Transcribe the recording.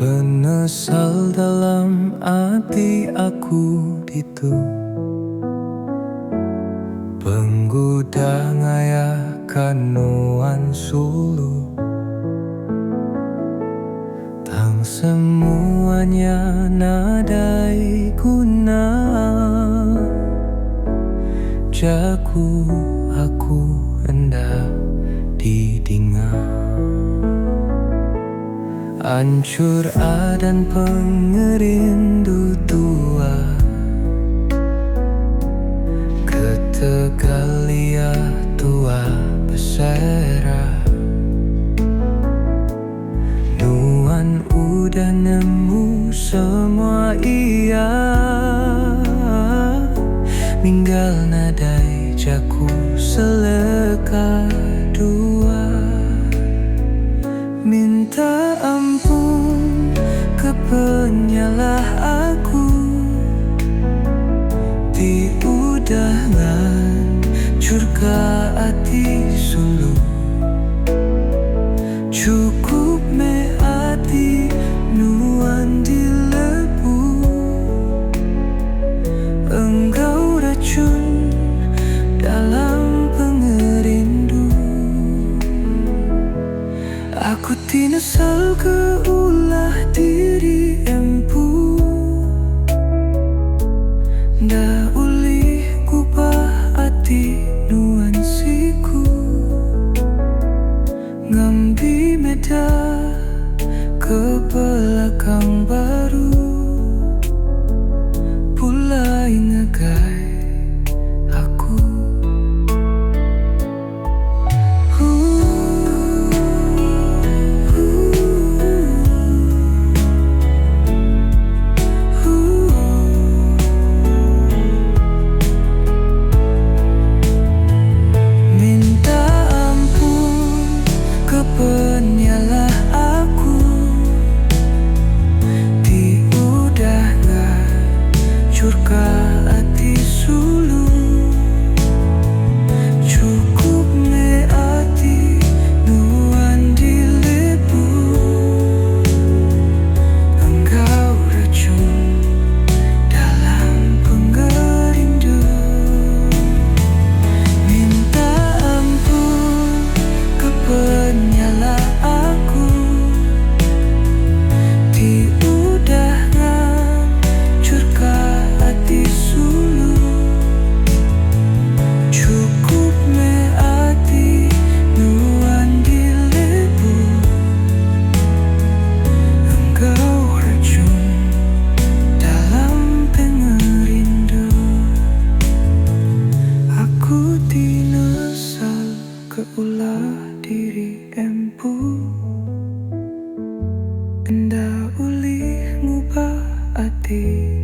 Penesal dalam hati aku itu penggoda ngayakan nuan sulu. Tang semuanya nadai guna jaku aku hendak didinga. Hancur adan pengerindu tua, ketegalia tua besera. Nuan udah nemu semua iya, minggal nadai jaku seleka dua. Minta ampun ke penyalah aku, ti udah ngancur ke hati sulu. Cukup me hati nuan dilebu, engkau racun dalam pengerindu. Aku tinesal keulah diri empu, nda ulih gubah hati nuansiku. Ngambi meda ke belakang baru, pulai ngegai aku. Penyalah aku, ti udah ngancur ke hati sulu. Cukup me hati nuan dilebu, engkau racun dalam pengerindu. Minta ampun ke penyalah aku, ti udah ngancur ke hati sulu. Cukup me hati nuan dilebu, engkau racun dalam pengerindu. Aku tinesal keulah diri empu, nda ulih ngubah hati